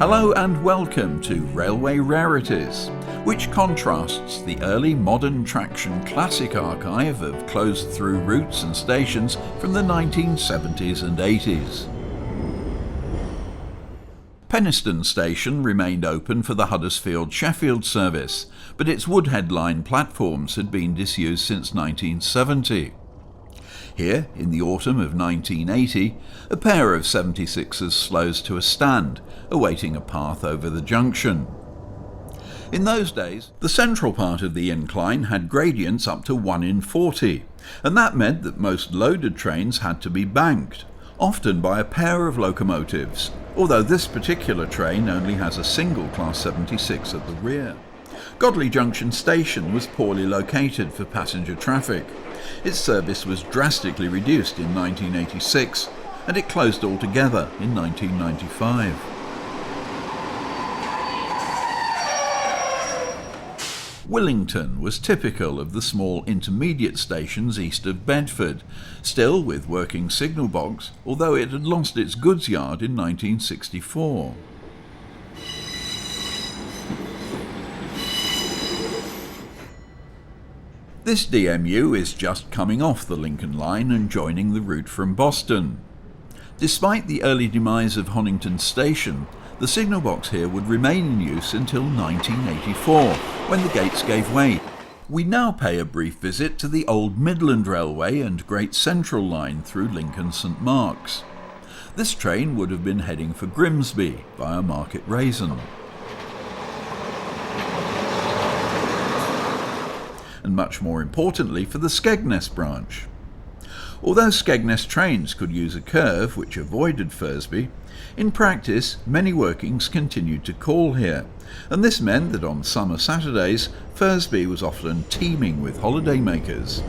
Hello and welcome to Railway Rarities, which contrasts the early modern traction classic archive of closed-through routes and stations from the 1970s and 80s. Penistone Station remained open for the Huddersfield-Sheffield service, but its Woodhead line platforms had been disused since 1970. Here, in the autumn of 1980, a pair of 76s slows to a stand, awaiting a path over the junction. In those days, the central part of the incline had gradients up to 1 in 40, and that meant that most loaded trains had to be banked, often by a pair of locomotives, although this particular train only has a single Class 76 at the rear. Godley Junction Station was poorly located for passenger traffic. Its service was drastically reduced in 1986, and it closed altogether in 1995. Willington was typical of the small intermediate stations east of Bedford, still with working signal box, although it had lost its goods yard in 1964. This DMU is just coming off the Lincoln Line and joining the route from Boston. Despite the early demise of Honington Station, the signal box here would remain in use until 1984, when the gates gave way. We now pay a brief visit to the old Midland Railway and Great Central Line through Lincoln St Mark's. This train would have been heading for Grimsby via Market Raisin. And much more importantly for the Skegness branch. Although Skegness trains could use a curve which avoided Thursby, in practice many workings continued to call here, and this meant that on summer Saturdays Thursby was often teeming with holidaymakers.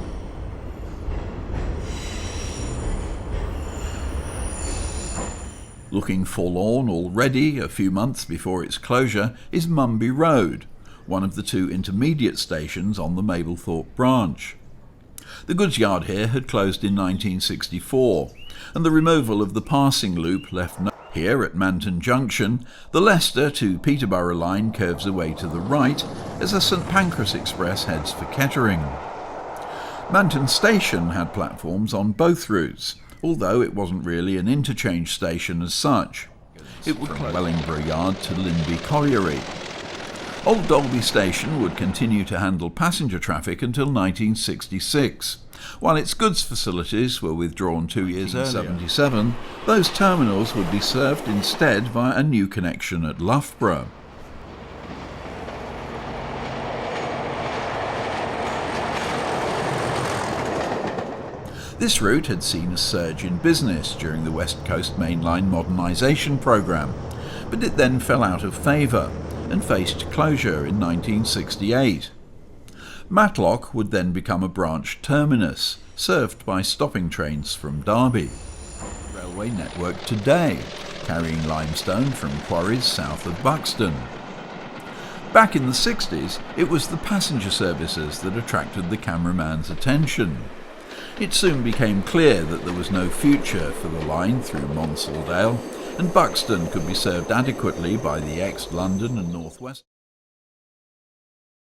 Looking forlorn already a few months before its closure is Mumby Road, one of the two intermediate stations on the Mablethorpe branch. The goods yard here had closed in 1964, and the removal of the passing loop left no. Here at Manton Junction, the Leicester to Peterborough line curves away to the right as the St Pancras Express heads for Kettering. Manton Station had platforms on both routes, although it wasn't really an interchange station as such. It would close from Wellingborough Yard to Linby Colliery. Old Dalby Station would continue to handle passenger traffic until 1966. While its goods facilities were withdrawn 2 years earlier, in 1977, those terminals would be served instead via a new connection at Loughborough. This route had seen a surge in business during the West Coast Mainline modernisation programme, but it then fell out of favour and faced closure in 1968. Matlock would then become a branch terminus, served by stopping trains from Derby. Railway network today, carrying limestone from quarries south of Buxton. Back in the 60s, it was the passenger services that attracted the cameraman's attention. It soon became clear that there was no future for the line through Monsaldale, and Buxton could be served adequately by the ex-London and North West.